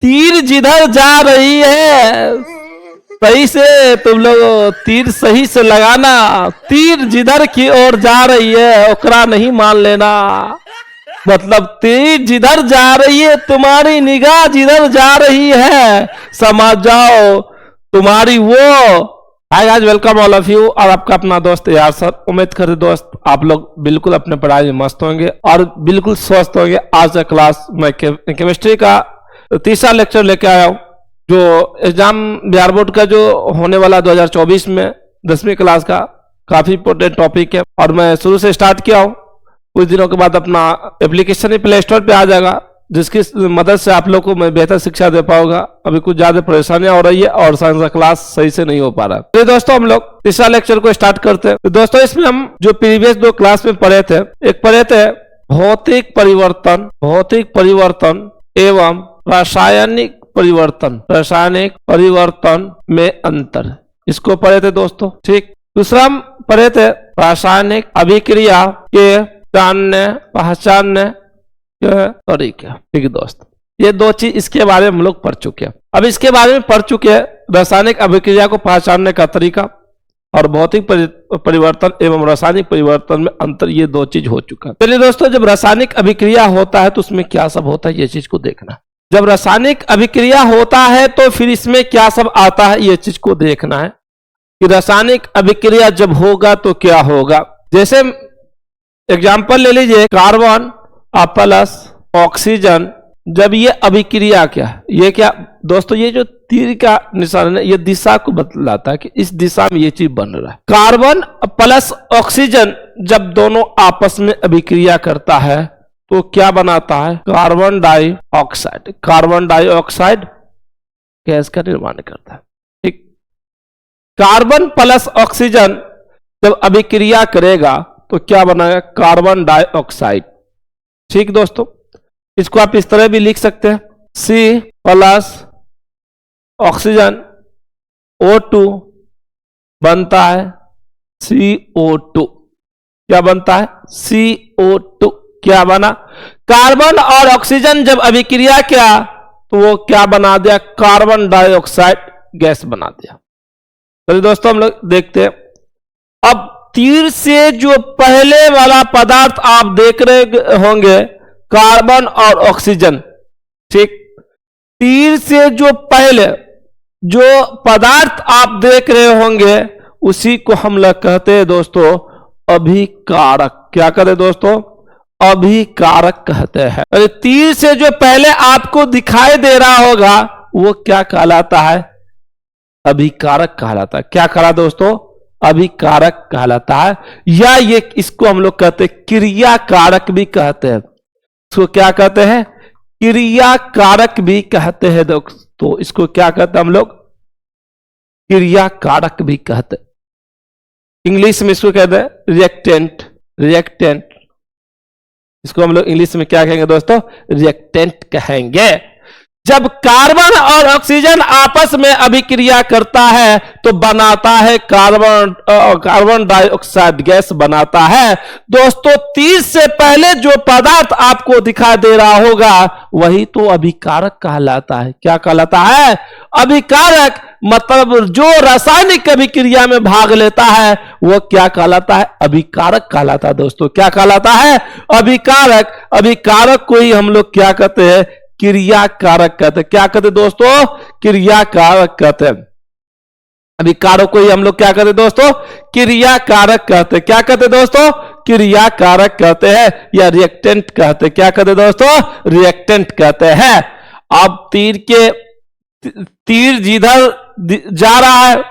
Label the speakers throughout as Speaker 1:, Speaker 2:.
Speaker 1: तीर जिधर जा रही है, सही से तुम लोग तीर सही से लगाना। तीर जिधर की ओर जा रही है ओकरा नहीं मान लेना। मतलब तीर जिधर जा रही है, तुम्हारी निगाह जिधर जा रही है, समझ जाओ तुम्हारी वो। Hi guys, welcome all of you. और आपका अपना दोस्त यार सर। उम्मीद करते दोस्त आप लोग बिल्कुल अपने पढ़ाई में मस्त होंगे और बिल्कुल स्वस्थ होंगे। आज का क्लास मैं केमिस्ट्री का तीसरा लेक्चर लेके आया हूँ, जो एग्जाम बिहार बोर्ड का जो होने वाला 2024 में 10वीं क्लास का काफी इंपोर्टेंट टॉपिक है। और मैं शुरू से स्टार्ट किया हूँ। कुछ दिनों के बाद अपना एप्लीकेशन ही प्ले स्टोर पे आ जाएगा, जिसकी मदद से आप लोग को मैं बेहतर शिक्षा दे पाऊंगा। अभी कुछ ज्यादा परेशानियां हो रही है और साइंस का क्लास सही से नहीं हो पा रहा। तो दोस्तों हम लोग तीसरा लेक्चर को स्टार्ट करते हैं। तो दोस्तों इसमें हम जो प्रीवियस 2 क्लास में पढ़े थे, एक पढ़े थे भौतिक परिवर्तन एवं रासायनिक परिवर्तन में अंतर, इसको पढ़े थे दोस्तों। ठीक। दूसरा हम पढ़े थे रासायनिक अभिक्रिया के जानने पहचानने के तरीके। ठीक है दोस्त, ये 2 चीज इसके बारे में हम लोग पढ़ चुके हैं। अब इसके बारे में पढ़ चुके हैं रासायनिक अभिक्रिया को पहचानने का तरीका और भौतिक परिवर्तन एवं रासायनिक परिवर्तन में अंतर, ये 2 चीज हो चुका है। चलिए दोस्तों, जब रासायनिक अभिक्रिया होता है तो उसमें क्या सब होता है, ये चीज को देखना। जब रासायनिक अभिक्रिया होता है तो फिर इसमें क्या सब आता है, ये चीज को देखना है कि रासायनिक अभिक्रिया जब होगा तो क्या होगा। जैसे एग्जाम्पल ले लीजिए, कार्बन प्लस ऑक्सीजन, जब ये अभिक्रिया क्या है, ये क्या दोस्तों, ये जो तीर का निशान है ये दिशा को बतलाता है कि इस दिशा में ये चीज बन रहा है। कार्बन प्लस ऑक्सीजन जब दोनों आपस में अभिक्रिया करता है तो क्या बनाता है, carbon dioxide. Carbon dioxide gas का निर्माण करता है। ठीक। कार्बन प्लस ऑक्सीजन जब अभिक्रिया करेगा तो क्या बनाएगा, कार्बन डाइऑक्साइड। ठीक दोस्तों, इसको आप इस तरह भी लिख सकते हैं, C प्लस ऑक्सीजन O2 बनता है CO2। क्या बनता है, CO2। क्या बना, कार्बन और ऑक्सीजन जब अभिक्रिया किया तो वो क्या बना दिया, कार्बन डाइऑक्साइड गैस बना दिया। तो दोस्तों हम लोग देखते हैं। अब तीर से जो पहले वाला पदार्थ आप देख रहे होंगे, कार्बन और ऑक्सीजन। ठीक। तीर से जो पहले जो पदार्थ आप देख रहे होंगे उसी को हम लोग कहते हैं दोस्तों अभिकारक। क्या कहते हैं दोस्तों, अभिकारक कहते हैं। अरे तीर से जो पहले आपको दिखाई दे रहा होगा वो क्या कहलाता है, अभिकारक कहलाता है। क्या कहला दोस्तों, अभिकारक कहलाता है। या ये इसको हम लोग कहते हैं क्रियाकारक भी कहते हैं। इसको क्या कहते हैं, क्रियाकारक भी कहते हैं दोस्तों। इसको क्या कहते हैं हम लोग, क्रियाकारक भी कहते हैं। इंग्लिश में इसको कहते हैं रिएक्टेंट। इसको हम लोग इंग्लिश में क्या कहेंगे दोस्तों, रिएक्टेंट कहेंगे। जब कार्बन और ऑक्सीजन आपस में अभिक्रिया करता है तो बनाता है कार्बन डाइऑक्साइड गैस बनाता है। दोस्तों तीर से पहले जो पदार्थ आपको दिखाई दे रहा होगा वही तो अभिकारक कहलाता है। क्या कहलाता है, अभिकारक। मतलब जो रासायनिक अभिक्रिया में भाग लेता है वो क्या कहलाता है, अभिकारक कहलाता है। दोस्तों क्या कहलाता है, अभिकारक। अभिकारक को ही हम लोग क्या कहते हैं, क्रियाकारक कहते हैं। क्या कहते हैं दोस्तों, क्रियाकारक कहते हैं। अभिकारक को ही हम लोग क्या कहते हैं दोस्तों, क्रियाकारक कहते हैं। क्या कहते हैं दोस्तों, क्रियाकारक कहते हैं या रिएक्टेंट कहते हैं। क्या कहते हैं दोस्तों, रिएक्टेंट कहते हैं। अब तीर जिधर जा रहा है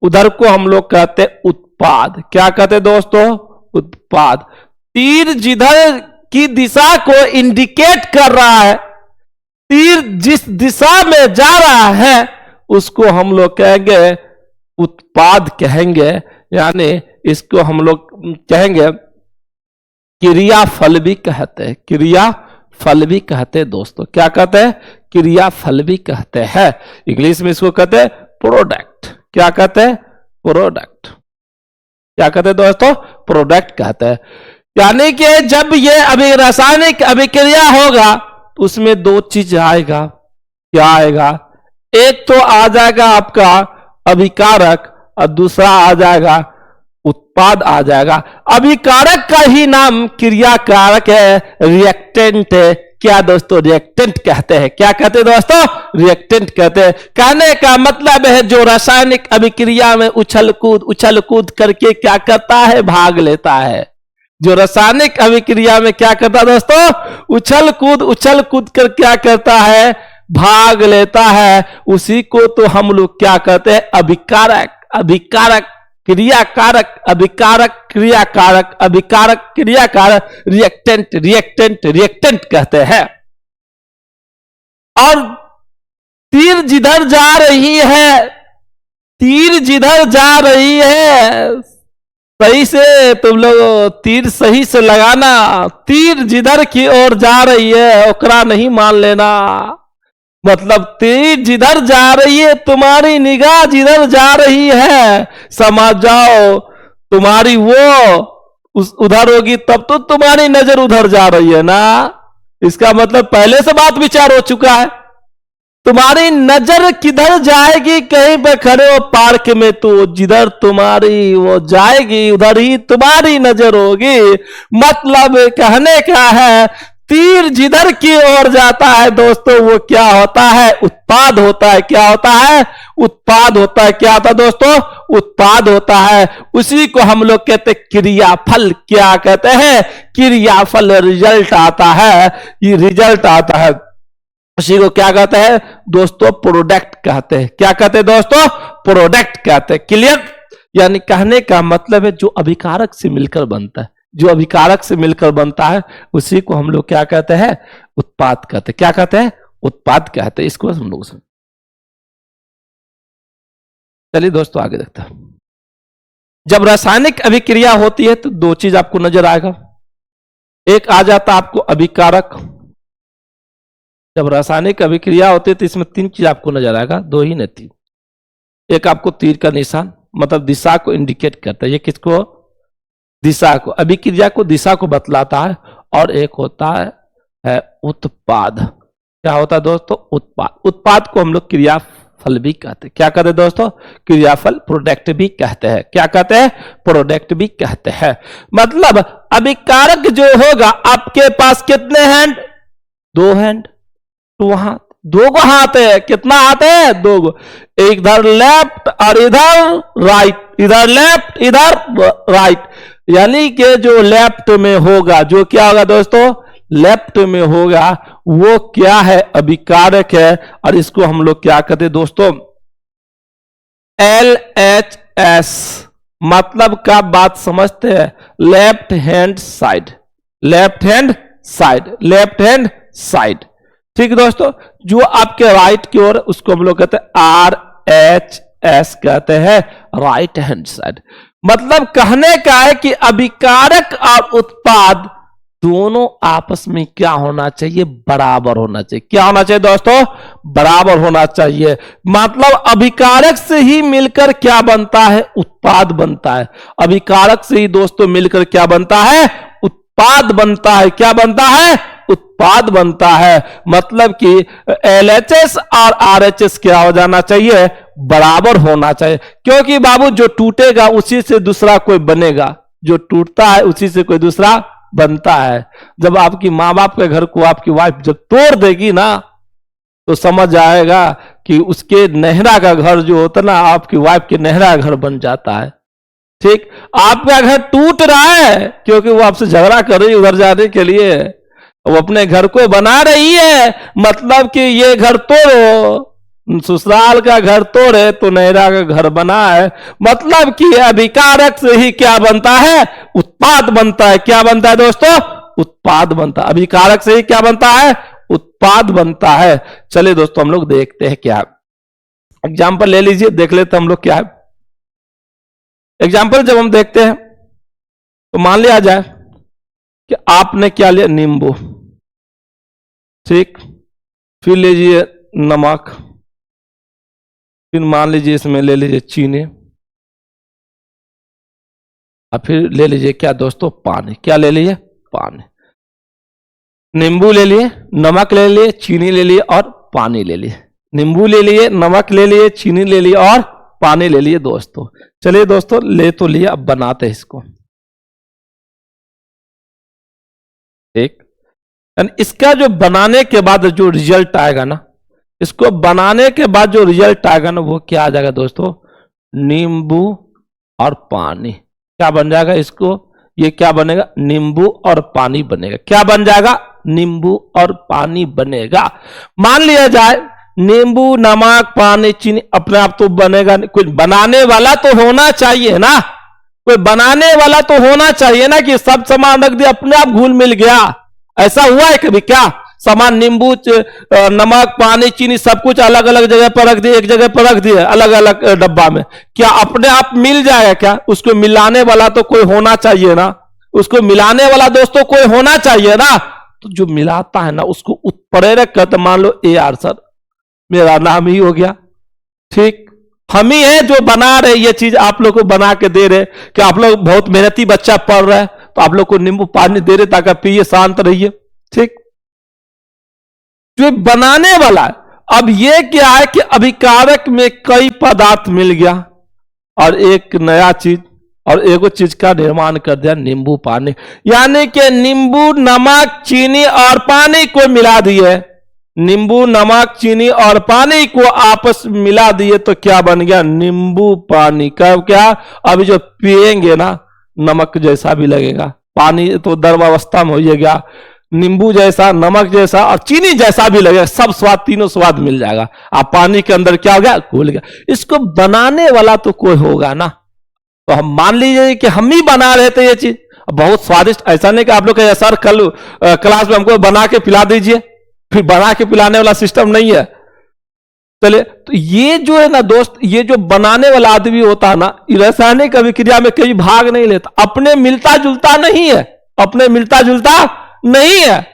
Speaker 1: उधर को हम लोग कहते हैं उत्पाद। क्या कहते हैं दोस्तों, उत्पाद। तीर जिधर की दिशा को इंडिकेट कर रहा है, तीर जिस दिशा में जा रहा है उसको हम लोग कहेंगे उत्पाद कहेंगे। यानी इसको हम लोग कहेंगे क्रियाफल भी कहते हैं। क्रियाफल भी कहते हैं दोस्तों। क्या कहते हैं, क्रियाफल भी कहते हैं। इंग्लिश में इसको कहते हैं प्रोडक्ट। क्या कहते हैं, प्रोडक्ट। क्या कहते हैं दोस्तों, प्रोडक्ट कहते हैं। यानी कि जब ये रासायनिक अभिक्रिया होगा उसमें 2 चीज आएगा, क्या आएगा? एक तो आ जाएगा आपका अभिकारक और दूसरा आ जाएगा उत्पाद आ जाएगा। अभिकारक का ही नाम क्रियाकारक है, रिएक्टेंट है। क्या दोस्तों? रिएक्टेंट कहते हैं। क्या कहते हैं दोस्तों? रिएक्टेंट कहते हैं। कहने का मतलब है जो रासायनिक अभिक्रिया में उछल कूद करके क्या करता है? भाग लेता है। जो रासायनिक अभिक्रिया में क्या करता है दोस्तों? उछल कूद कर क्या करता है? भाग लेता है। उसी को तो हम लोग क्या कहते हैं? अभिकारक। अभिकारक क्रियाकारक, अभिकारक क्रियाकारक, अभिकारक क्रियाकारक, रिएक्टेंट कहते हैं। और तीर जिधर जा रही है, सही से तुम लोग तीर सही से लगाना। तीर जिधर की ओर जा रही है ओकरा नहीं मान लेना। मतलब तीर जिधर जा रही है, तुम्हारी निगाह जिधर जा रही है, समझ जाओ तुम्हारी वो उधर होगी, तब तो तुम्हारी नजर उधर जा रही है ना। इसका मतलब पहले से बात विचार हो चुका है। तुम्हारी नजर किधर जाएगी? कहीं पे खड़े हो पार्क में, तो जिधर तुम्हारी वो जाएगी उधर ही तुम्हारी नजर होगी। मतलब कहने का है तीर जिधर की ओर जाता है दोस्तों, वो क्या होता है? उत्पाद होता है। क्या होता है? उत्पाद होता है। क्या होता है दोस्तों? उत्पाद होता है। उसी को हम लोग कहते हैं क्रियाफल। क्या कहते हैं? क्रियाफल। रिजल्ट आता है, ये रिजल्ट आता है। उसी को क्या कहते हैं दोस्तों? प्रोडक्ट कहते हैं। क्या कहते हैं दोस्तों? प्रोडक्ट कहते हैं। क्लियर? यानी कहने का मतलब है जो अभिकारक से मिलकर बनता है, जो अभिकारक से मिलकर बनता है, उसी को हम लोग क्या कहते हैं? उत्पाद कहते हैं। क्या कहते हैं? उत्पाद कहते हैं। इसको हम लोग समझ। चलिए दोस्तों आगे देखते हैं। जब रासायनिक अभिक्रिया होती है तो दो चीज आपको नजर आएगा। एक आ जाता आपको अभिकारक। जब रासायनिक अभिक्रिया होती है तो इसमें तीन चीज आपको नजर आएगा, दो ही नहीं तीन। एक आपको तीर का निशान, मतलब दिशा को इंडिकेट करता है। ये किसको? दिशा को, अभिक्रिया को, दिशा को बतलाता है। और एक होता है उत्पाद। क्या होता है दोस्तों? उत्पाद। उत्पाद को हम लोग क्रियाफल भी कहते हैं। क्या कहते हैं दोस्तों? क्रियाफल। प्रोडक्ट भी कहते हैं। क्या कहते हैं? प्रोडक्ट भी कहते हैं। मतलब अभिकारक जो होगा, आपके पास कितने हैंड? दो हैंड, दो हाथ, दो को हाथ है। कितना हाथ है? दो गो। इधर लेफ्ट और इधर राइट, इधर लेफ्ट इधर राइट। यानी कि जो लेफ्ट में होगा, जो क्या होगा दोस्तों? लेफ्ट में होगा, वो क्या है? अभिकारक है। और इसको हम लोग क्या कहते हैं दोस्तों? LHS। मतलब का बात समझते हैं? Left hand side, left hand side, left hand side. ठीक दोस्तों? जो आपके राइट की ओर, उसको हम लोग कहते हैं RHS कहते हैं, राइट हैंड साइड। मतलब कहने का है कि अभिकारक और उत्पाद दोनों आपस में क्या होना चाहिए? बराबर होना चाहिए। क्या होना चाहिए दोस्तों? बराबर होना चाहिए। मतलब अभिकारक से ही मिलकर क्या बनता है? उत्पाद बनता है। अभिकारक से ही दोस्तों मिलकर क्या बनता है? उत्पाद बनता है। क्या बनता है? उत्पाद बनता है। मतलब कि LHS और RHS क्या हो जाना चाहिए? बराबर होना चाहिए। क्योंकि बाबू जो टूटेगा उसी से दूसरा कोई बनेगा, जो टूटता है उसी से कोई दूसरा बनता है। जब आपकी माँ बाप के घर को आपकी वाइफ जब तोड़ देगी ना, तो समझ आएगा कि उसके नहरा का घर जो होता ना, आपकी वाइफ के नहरा घर बन जाता है। ठीक? आपका घर टूट रहा है क्योंकि वो आपसे झगड़ा कर रही है उधर जाने के लिए, वो अपने घर को बना रही है। मतलब कि ये घर तोड़ो, ससुराल का घर तोड़े तो नहरा का घर बना है। मतलब कि अभिकारक से ही क्या बनता है? उत्पाद बनता है। क्या बनता है दोस्तों? उत्पाद बनता है। अभिकारक से ही क्या बनता है? उत्पाद बनता है। चलिए दोस्तों हम लोग देखते हैं क्या एग्जाम्पल ले लीजिए, देख लेते हम लोग क्या है एग्जाम्पल। जब हम देखते हैं तो मान लिया जाए कि आपने क्या लिया? नींबू। ठीक? फिर लीजिए नमक, फिर मान लीजिए इसमें ले लीजिए चीनी, और फिर ले लीजिए क्या दोस्तों? पानी। क्या ले लीजिए? पानी। नींबू ले लिए, नमक ले लिए, चीनी ले लिए और पानी ले लिए, नींबू ले लिए, नमक ले लिए, चीनी ले लिए और पानी ले लिए दोस्तों। चलिए दोस्तों, ले तो लिया, अब बनाते हैं इसको। ठीक, इसका जो बनाने के बाद जो रिजल्ट आएगा ना, इसको बनाने के बाद जो रिजल्ट आएगा ना, वो क्या आ जाएगा दोस्तों, नींबू और पानी। क्या बन जाएगा इसको, ये क्या बनेगा, नींबू और पानी बनेगा। क्या बन जाएगा, नींबू और पानी बनेगा। मान लिया जाए नींबू, नमक, पानी, चीनी अपने आप तो बनेगा, कुछ बनाने वाला तो होना चाहिए ना, कोई बनाने वाला तो होना चाहिए ना, कि सब सामान रख दिया अपने आप घुल मिल गया। ऐसा हुआ है कभी क्या, सामान नींबू, नमक, पानी, चीनी सब कुछ अलग अलग जगह पर रख दिए, एक जगह पर रख दिए अलग अलग डब्बा में, क्या अपने आप मिल जाएगा क्या? उसको मिलाने वाला तो कोई होना चाहिए ना, उसको मिलाने वाला दोस्तों कोई होना चाहिए ना। तो जो मिलाता है ना उसको उत्प्रेरक कहते। मान लो AR सर मेरा नाम ही हो गया, ठीक, हम ही है जो बना रहे ये चीज, आप लोग को बना के दे रहे, कि आप लोग बहुत मेहनती बच्चा पढ़ रहा है तो आप लोग को नींबू पानी दे रहे ताकि पिए, शांत रहिए। ठीक, जो बनाने वाला है, अब ये क्या है कि अभिकारक में कई पदार्थ मिल गया और एक नया चीज और एगो चीज का निर्माण कर दिया, नींबू पानी। यानी कि नींबू, नमक, चीनी और पानी को मिला दिए, नींबू, नमक, चीनी और पानी को आपस में मिला दिए तो क्या बन गया, नींबू पानी। कब क्या, अभी जो पिएंगे ना नमक जैसा भी लगेगा, पानी तो गर्भावस्था में हो गया, नींबू जैसा, नमक जैसा और चीनी जैसा भी लगेगा, सब स्वाद, तीनों स्वाद मिल जाएगा। आप पानी के अंदर क्या हो गया, घुल गया। इसको बनाने वाला तो कोई होगा ना, तो हम मान लीजिए कि हम ही बना रहे थे ये चीज, बहुत स्वादिष्ट। ऐसा नहीं कि आप लोग कहे सर कल क्लास में हमको बना के पिला दीजिए, फिर बना के पिलाने वाला सिस्टम नहीं है। चलिए, तो ये जो है ना दोस्त, ये जो बनाने वाला आदमी होता है ना, रासायनिक अभिक्रिया में कहीं भाग नहीं लेता, अपने मिलता जुलता नहीं है, अपने मिलता जुलता नहीं है,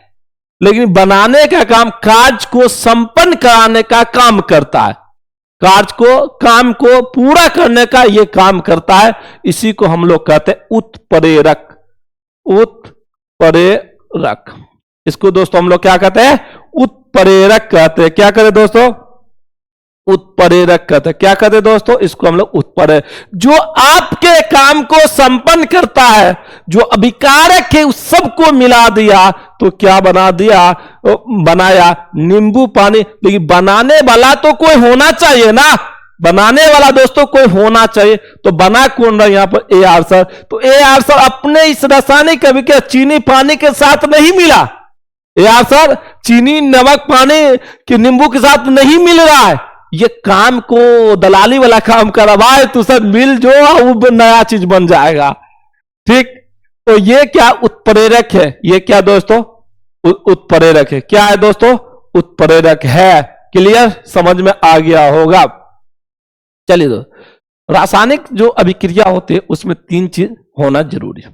Speaker 1: लेकिन बनाने का काम, कार्य को संपन्न कराने का काम करता है, कार्य को, काम को पूरा करने का ये काम करता है। इसी को हम लोग कहते हैं उत्प्रेरक, उत्प्रेरक। इसको दोस्तों हम लोग क्या कहते हैं, उत्प्रेरक कहते हैं। क्या कहते दोस्तों, उत्प्रेरक कहते हैं। क्या कहते दोस्तों, इसको हम लोग उत्प्रेरक, जो आपके काम को संपन्न करता है, जो अभिकारक है उस सबको मिला दिया तो क्या बना दिया, बनाया नींबू पानी। लेकिन बनाने वाला तो कोई होना चाहिए ना, बनाने वाला दोस्तों कोई होना चाहिए। तो बना कौन रहा यहां पर, AR सर। तो AR सर अपने इस रासायनिक अभिक्रिया चीनी पानी के साथ नहीं मिला, AR सर चीनी, नमक, पानी कि नींबू के साथ नहीं मिल रहा है, ये काम को दलाली वाला काम कर रहा है। तो सर मिल जो वो नया चीज बन जाएगा। ठीक, तो ये क्या उत्प्रेरक है, ये क्या दोस्तों उत्प्रेरक है। क्या है दोस्तों, उत्प्रेरक है। क्लियर, समझ में आ गया होगा। चलिए दोस्तों, रासायनिक जो अभिक्रिया होती है उसमें 3 चीज होना जरूरी है।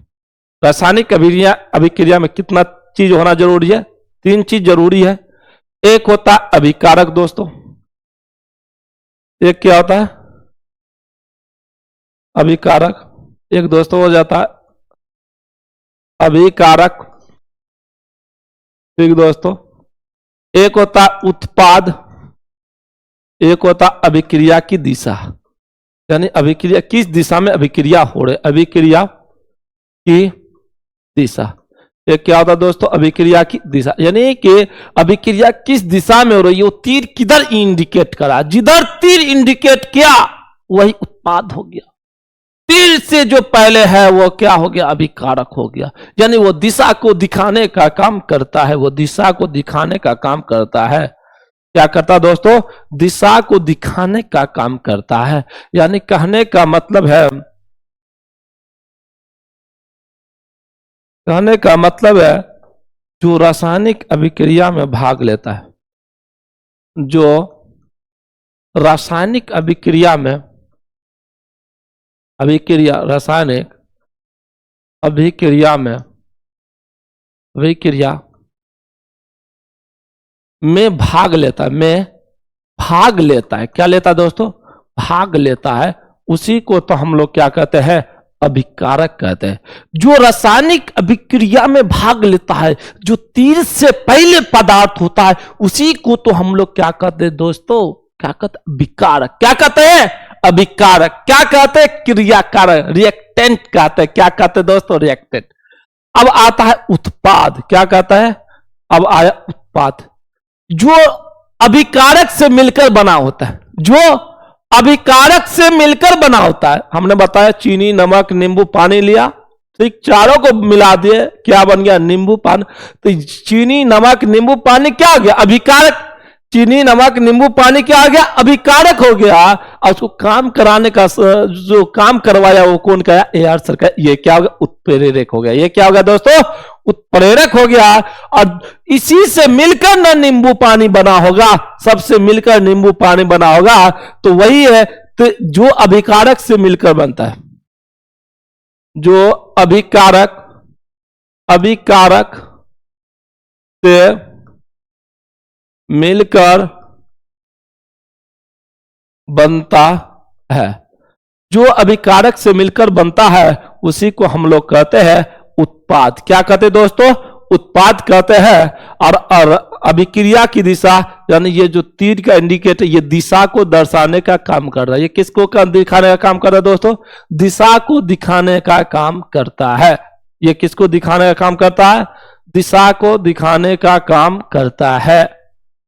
Speaker 1: रासायनिक अभिक्रिया में कितना चीज होना जरूरी है, 3 चीज जरूरी है। एक होता है अभिकारक दोस्तों, एक क्या होता है अभिकारक, एक दोस्तों हो जाता है अभिकारक। ठीक दोस्तों, एक होता उत्पाद, एक होता अभिक्रिया की दिशा, यानी अभिक्रिया किस दिशा में अभिक्रिया हो रही, अभिक्रिया की दिशा। एक क्या होता दोस्तों, अभिक्रिया की दिशा, यानी कि अभिक्रिया किस दिशा में हो रही है, वो तीर किधर इंडिकेट करा, जिधर तीर इंडिकेट किया वही उत्पाद हो गया। तीर से जो पहले है वो क्या हो गया, अभिकारक हो गया। यानी वो दिशा को दिखाने का काम करता है, वो दिशा को दिखाने का काम करता है। क्या करता दोस्तों, दिशा को दिखाने का काम करता है। यानी कहने का मतलब है, कहने का मतलब है जो रासायनिक अभिक्रिया में भाग लेता है, जो रासायनिक अभिक्रिया में, अभिक्रिया, रासायनिक अभिक्रिया में, अभिक्रिया में भाग लेता है, में भाग लेता है, क्या लेता है दोस्तों, भाग लेता है, उसी को तो हम लोग क्या कहते हैं, अभिकारक कहते हैं। जो रासायनिक अभिक्रिया में भाग लेता है, जो तीर से पहले पदार्थ होता है, उसी को तो हम लोग क्या कहते हैं दोस्तों, क्या कहते हैं, विकारक। क्या कहते हैं, अभिकारक। क्या कहते हैं, क्रियाकारक, रिएक्टेंट कहते हैं। क्या कहते हैं दोस्तों, रिएक्टेंट। अब आता है उत्पाद। क्या कहता है, अब आया उत्पाद, जो अभिकारक से मिलकर बना होता है, जो अभिकारक से मिलकर बना होता है। हमने बताया चीनी, नमक, नींबू, पानी लिया, ठीक, चारों को मिला दिए, क्या बन गया, नींबू पानी। तो चीनी, नमक, नींबू, पानी क्या हो गया, अभिकारक। चीनी, नमक, नींबू, पानी क्या हो गया, अभिकारक हो गया। और उसको काम कराने का जो काम करवाया वो कौन कहा, एआर सरकार। ये क्या हो गया, उत्प्रेरक हो गया। ये क्या हो गया दोस्तों, उत्प्रेरक हो गया। और इसी से मिलकर ना नींबू पानी बना होगा, सबसे मिलकर नींबू पानी बना होगा। तो वही है, तो जो अभिकारक से मिलकर बनता है, जो अभिकारक से मिलकर बनता है, जो अभिकारक से मिलकर बनता है, उसी को हम लोग कहते हैं उत्पाद। क्या कहते हैं दोस्तों, उत्पाद कहते हैं। और अभिक्रिया की दिशा, यानी ये जो तीर का इंडिकेटर, ये दिशा को दर्शाने का काम कर रहा है। ये किसको दिखाने का काम कर रहा है दोस्तों, दिशा को दिखाने का काम करता है। ये किसको दिखाने का काम करता है, दिशा को दिखाने का काम करता है।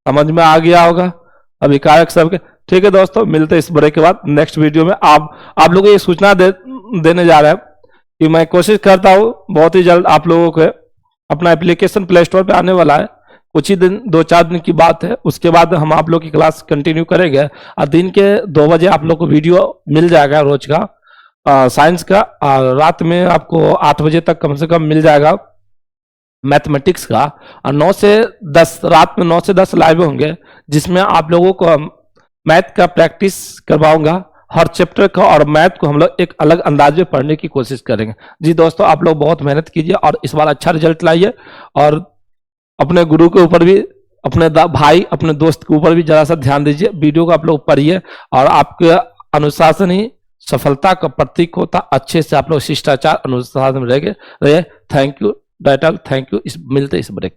Speaker 1: समझ में आ गया होगा अभिकारक सबके। ठीक है दोस्तों, मिलते हैं इस ब्रेक के बाद नेक्स्ट वीडियो में। आप लोगों को ये सूचना देने जा रहे हैं कि मैं कोशिश करता हूं बहुत ही जल्द आप लोगों को अपना एप्लीकेशन प्ले स्टोर पे आने वाला है। कुछ ही दिन, 2-4 दिन की बात है, उसके बाद हम आप लोग की क्लास कंटिन्यू करेंगे। और दिन के 2 बजे आप लोग को वीडियो मिल जाएगा रोज का साइंस का, और रात में आपको 8 बजे तक कम से कम मिल जाएगा मैथमेटिक्स का। और 9 से 10 रात में 9 से 10 लाइव होंगे, जिसमें आप लोगों को मैथ का प्रैक्टिस करवाऊंगा हर चैप्टर का, और मैथ को हम लोग एक अलग अंदाज में पढ़ने की कोशिश करेंगे। जी दोस्तों, आप लोग बहुत मेहनत कीजिए और इस बार अच्छा रिजल्ट लाइए, और अपने गुरु के ऊपर भी, अपने भाई, अपने दोस्त के ऊपर भी जरा सा ध्यान दीजिए। वीडियो को आप लोग पढ़िए, और आपके अनुशासन ही सफलता का प्रतीक होता। अच्छे से आप लोग शिष्टाचार अनुशासन में रहे। थैंक यू डाइटल, थैंक यू। मिलते इस ब्रेक।